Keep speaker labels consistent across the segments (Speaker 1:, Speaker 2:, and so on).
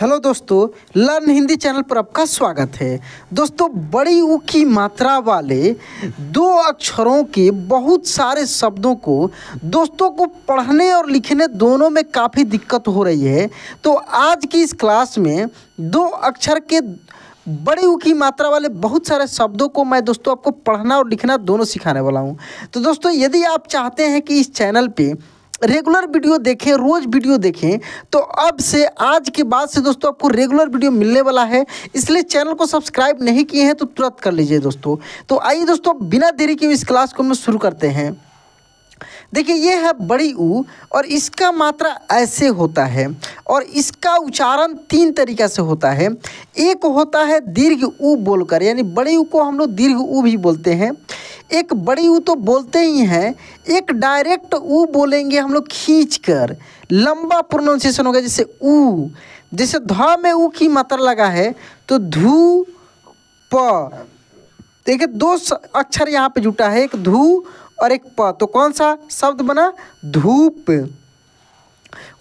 Speaker 1: Hello दोस्तों, learn Hindi channel पर आपका स्वागत है। दोस्तों, बड़ी ऊ की मात्रा वाले दो अक्षरों के बहुत सारे शब्दों को दोस्तों को पढ़ने और लिखने दोनों में काफ़ी दिक्कत हो रही है। तो आज की इस क्लास में दो अक्षर के बड़ी ऊ की मात्रा वाले बहुत सारे शब्दों को मैं दोस्तों आपको पढ़ना और लिखना दोनों सिखाने वाला हूँ। तो दोस्तों, यदि आप चाहते हैं कि इस चैनल पे रेगुलर वीडियो देखें, रोज़ वीडियो देखें, तो अब से आज के बाद से दोस्तों आपको रेगुलर वीडियो मिलने वाला है। इसलिए चैनल को सब्सक्राइब नहीं किए हैं तो तुरंत कर लीजिए दोस्तों। तो आइए दोस्तों, बिना देरी के इस क्लास को हम शुरू करते हैं। देखिए, ये है बड़ी ऊ और इसका मात्रा ऐसे होता है और इसका उच्चारण तीन तरीक़ा से होता है। एक होता है दीर्घ ऊ बोलकर, यानी बड़ी ऊ को हम लोग दीर्घ ऊ भी बोलते हैं। एक बड़ी ऊ तो बोलते ही हैं, एक डायरेक्ट ऊ बोलेंगे हम लोग खींच कर, लंबा प्रोनाउंसिएशन होगा। जैसे ऊ, जैसे ध में ऊ की मात्रा लगा है तो धू प। देखिए, दो अक्षर यहाँ पे जुटा है, एक धू और एक प, तो कौन सा शब्द बना? धूप।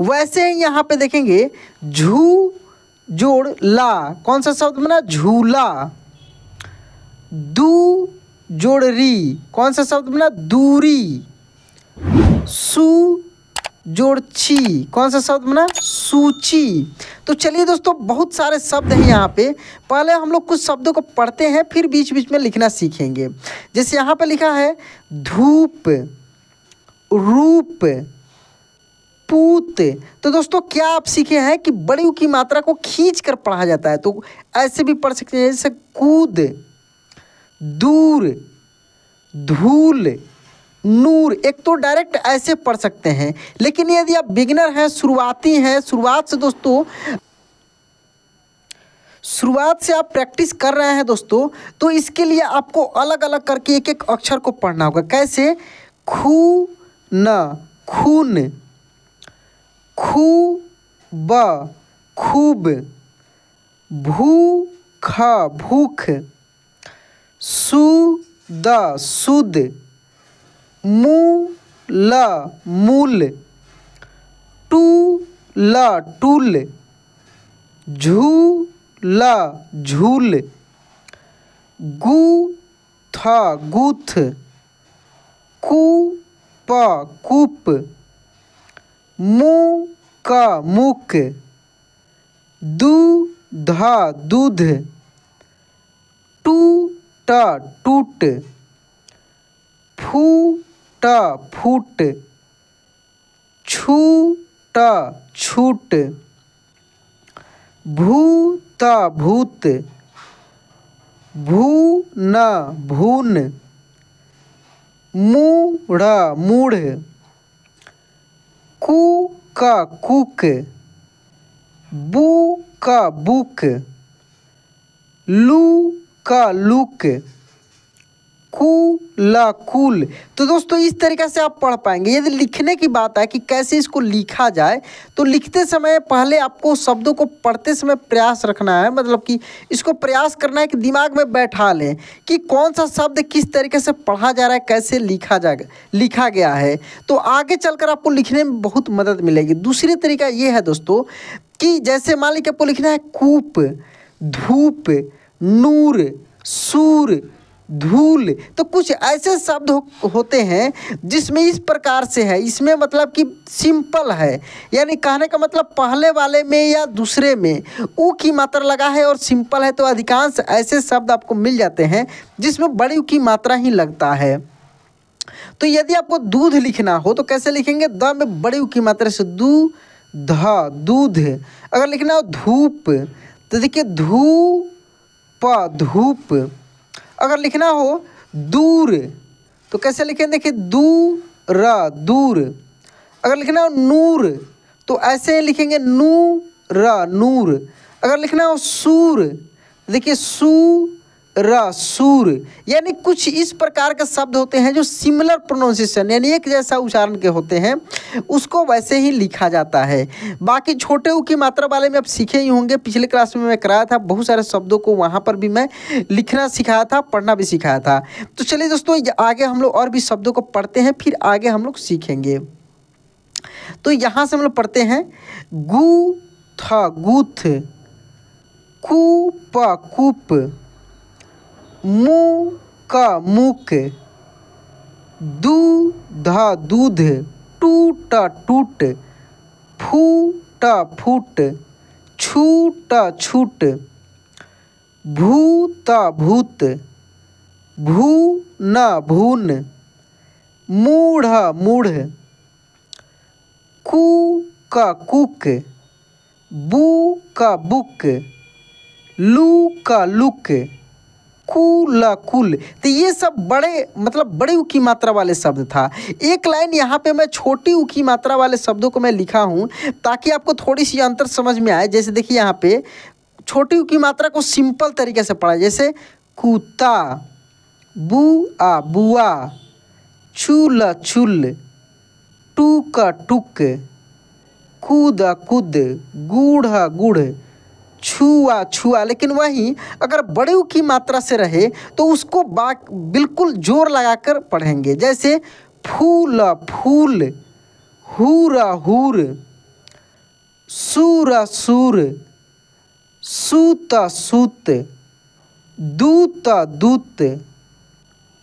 Speaker 1: वैसे ही यहाँ पे देखेंगे झू जोड़ ला, कौन सा शब्द बना? झूला। दू जोड़ री, कौन सा शब्द बना? दूरी। सू जोड़ ची, कौन सा शब्द बना? सूची। तो चलिए दोस्तों, बहुत सारे शब्द हैं यहाँ पे। पहले हम लोग कुछ शब्दों को पढ़ते हैं, फिर बीच बीच में लिखना सीखेंगे। जैसे यहाँ पे लिखा है धूप, रूप, पूत। तो दोस्तों, क्या आप सीखे हैं कि बड़ी ऊ की मात्रा को खींच कर पढ़ा जाता है? तो ऐसे भी पढ़ सकते हैं, जैसे कूद, दूर, धूल, नूर। एक तो डायरेक्ट ऐसे पढ़ सकते हैं, लेकिन यदि आप बिगिनर हैं, शुरुआती हैं, शुरुआत से आप प्रैक्टिस कर रहे हैं दोस्तों, तो इसके लिए आपको अलग अलग करके एक एक अक्षर को पढ़ना होगा। कैसे? खू न, खून, खू ब, खूब, भू ख, भूख, सु द, सुद, मू ल, मूल, टू ल, टूल, झू ल, झूल, गू थ, गूथ, कू प, कूप, मू क, मुक, दू ध, दूध, टू ट, टूट, फू ट, फूट, छू ट, छूट, भू त, भूत, भू न, भून, मूढ़, मूढ़, कू क, कूक, बू क, बुक, लू क, लूक, कू ला, कूल। तो दोस्तों, इस तरीक़े से आप पढ़ पाएंगे। यदि लिखने की बात है कि कैसे इसको लिखा जाए, तो लिखते समय पहले आपको शब्दों को पढ़ते समय प्रयास रखना है, मतलब कि इसको प्रयास करना है कि दिमाग में बैठा लें कि कौन सा शब्द किस तरीके से पढ़ा जा रहा है, कैसे लिखा गया है। तो आगे चलकर आपको लिखने में बहुत मदद मिलेगी। दूसरी तरीका ये है दोस्तों कि जैसे मान लीजिए आपको लिखना है कूप, धूप, नूर, सूर, धूल। तो कुछ ऐसे शब्द होते हैं जिसमें इस प्रकार से है, इसमें मतलब कि सिंपल है, यानी कहने का मतलब पहले वाले में या दूसरे में ऊ की मात्रा लगा है और सिंपल है। तो अधिकांश ऐसे शब्द आपको मिल जाते हैं जिसमें बड़ी ऊ की मात्रा ही लगता है। तो यदि आपको दूध लिखना हो तो कैसे लिखेंगे? द में बड़ी ऊ की मात्रा से दू ध, दूध। अगर लिखना हो धूप तो देखिए धू प, धूप। अगर लिखना हो दूर तो कैसे लिखें? देखिए दू र, दूर। अगर लिखना हो नूर तो ऐसे लिखेंगे नू र, नूर। अगर लिखना हो सूर देखिए सू र, सूर। यानी कुछ इस प्रकार के शब्द होते हैं जो सिमिलर प्रोनाउंसिएशन, यानी एक जैसा उच्चारण के होते हैं, उसको वैसे ही लिखा जाता है। बाकी छोटे ऊ की मात्रा वाले में आप सीखे ही होंगे, पिछले क्लास में मैं कराया था, बहुत सारे शब्दों को वहाँ पर भी मैं लिखना सिखाया था, पढ़ना भी सिखाया था। तो चलिए दोस्तों, आगे हम लोग और भी शब्दों को पढ़ते हैं, फिर आगे हम लोग सीखेंगे। तो यहाँ से हम लोग पढ़ते हैं था गूथ, कूप कूप, मुँह का मुक, दूधा दूध, टूटा टूट, फूटा फूट, छूटा छूट, भूता भूत, भूना भून, मूढ़ा मूढ़, कू का कुक, बू का बुक, लू का लुक, कुला कुल। तो ये सब बड़े मतलब बड़े उ की मात्रा वाले शब्द था। एक लाइन यहाँ पे मैं छोटी उ की मात्रा वाले शब्दों को मैं लिखा हूँ ताकि आपको थोड़ी सी अंतर समझ में आए। जैसे देखिए यहाँ पे छोटी उ की मात्रा को सिंपल तरीके से पढ़ा, जैसे कुत्ता, बुआ बुआ, चूल्हा चुल, टूका टुक, कूदा कुद, गूढ़ा गुड़, छुआ छुआ। लेकिन वहीं अगर बड़े उ की मात्रा से रहे तो उसको बिल्कुल जोर लगाकर पढ़ेंगे। जैसे फूला फूल, हूरा हूर, सूरा सूर, सूता सूत, दूता दूत,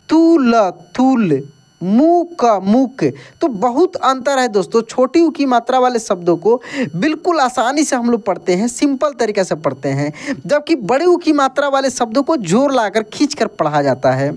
Speaker 1: तूला तूल, मुँह का मुक। तो बहुत अंतर है दोस्तों। छोटी उ की मात्रा वाले शब्दों को बिल्कुल आसानी से हम लोग पढ़ते हैं, सिंपल तरीके से पढ़ते हैं, जबकि बड़े उ की मात्रा वाले शब्दों को जोर लाकर खींच कर पढ़ा जाता है।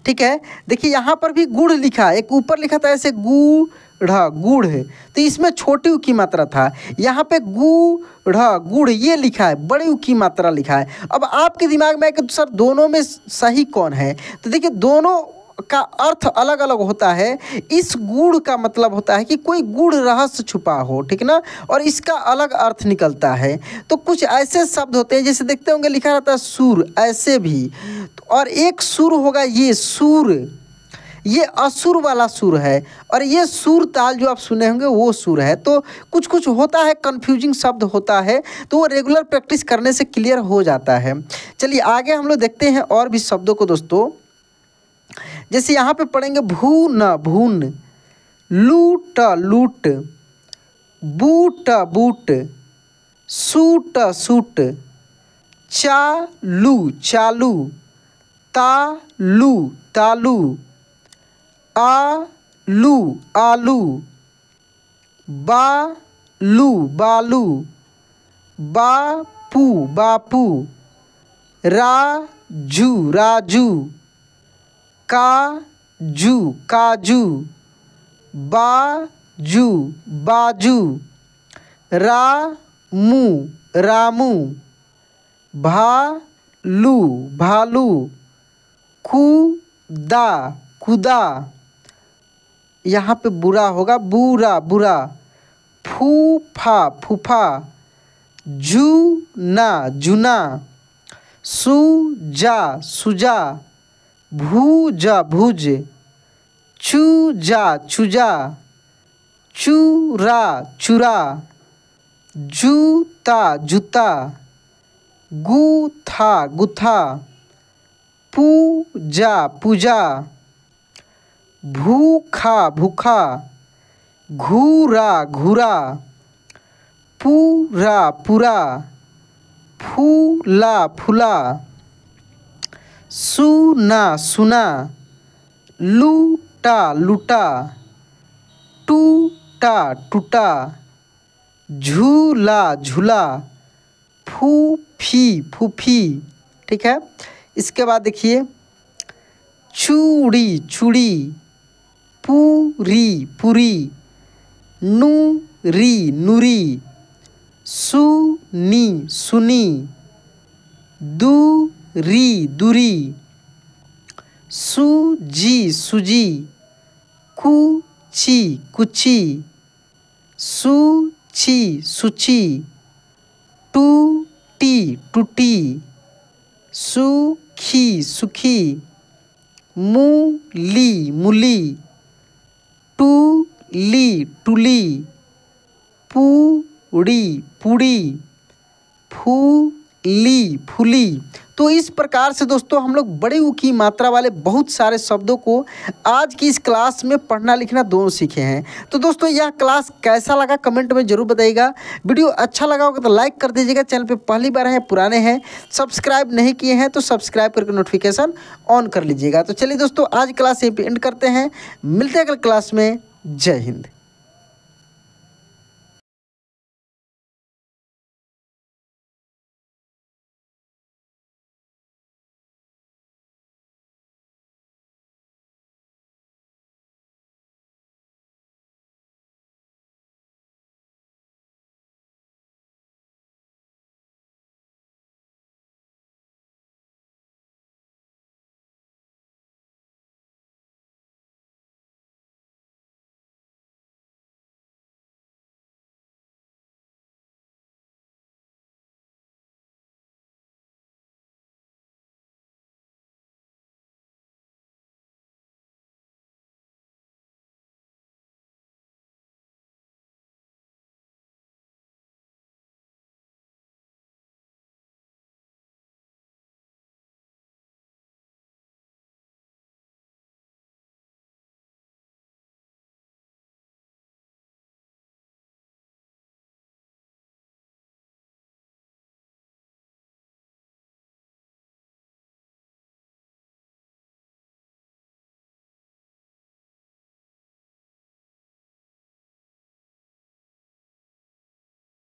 Speaker 1: ठीक है, देखिए यहाँ पर भी गुड़ लिखा है, एक ऊपर लिखा था ऐसे गूढ़ा गुड़ है, तो इसमें छोटी उ की मात्रा था। यहाँ पे गूढ़ा गुड़ ये लिखा है, बड़ी उ की मात्रा लिखा है। अब आपके दिमाग में है कि सर दोनों में सही कौन है, तो देखिए दोनों का अर्थ अलग अलग होता है। इस गुड़ का मतलब होता है कि कोई गुड़ रहस्य छुपा हो, ठीक ना, और इसका अलग अर्थ निकलता है। तो कुछ ऐसे शब्द होते हैं जैसे देखते होंगे लिखा रहता है सुर, ऐसे भी। और एक सुर होगा ये सुर, ये असुर वाला सुर है, और ये सुर ताल जो आप सुने होंगे वो सुर है। तो कुछ कुछ होता है, कंफ्यूजिंग शब्द होता है, तो वो रेगुलर प्रैक्टिस करने से क्लियर हो जाता है। चलिए आगे हम लोग देखते हैं और भी शब्दों को दोस्तों। जैसे यहाँ पे पढ़ेंगे भूना भून, लूटा लूट, बूटा बूट, सूटा सूट, चालू चालू, तालू तालू, आलू आलू, बालू बालू, बापू बापू, राजू राजू, काजू काजू, बाजू बाजू, रामू रामू, भालू भालू, खुदा खुदा, यहाँ पे बुरा होगा बुरा बुरा, फूफा फूफा, जूना जुना, सुजा सुजा, भूजा भुज, चूजा चुजा, चूरा चुरा, जूता जूता, गूथा गुथा, पूजा पूजा, भूखा भूखा, घूरा घूरा, पूरा पूरा, फूला फूला, सुना सुना, लूटा लूटा, टूटा टूटा, झूला झूला, फूफी फूफी। ठीक है, इसके बाद देखिए चूड़ी चूड़ी, पूरी पूरी, नूरी नूरी, सुनी सुनी, दूरी दूरी, सूजी सूजी, कुची कुची, सूची सूची, टूटी टूटी, सूखी सुखी, मूली मूली, टूली टूली, पूड़ी पूड़ी, फूल ली फुली। तो इस प्रकार से दोस्तों हम लोग बड़े ऊ की मात्रा वाले बहुत सारे शब्दों को आज की इस क्लास में पढ़ना लिखना दोनों सीखे हैं। तो दोस्तों यह क्लास कैसा लगा कमेंट में ज़रूर बताइएगा। वीडियो अच्छा लगा होगा तो लाइक कर दीजिएगा। चैनल पे पहली बार हैं पुराने हैं सब्सक्राइब नहीं किए हैं तो सब्सक्राइब करके नोटिफिकेशन ऑन कर लीजिएगा। तो चलिए दोस्तों आज क्लास यहीं पे एंड करते हैं, मिलते हैं अगले क्लास में। जय हिंद।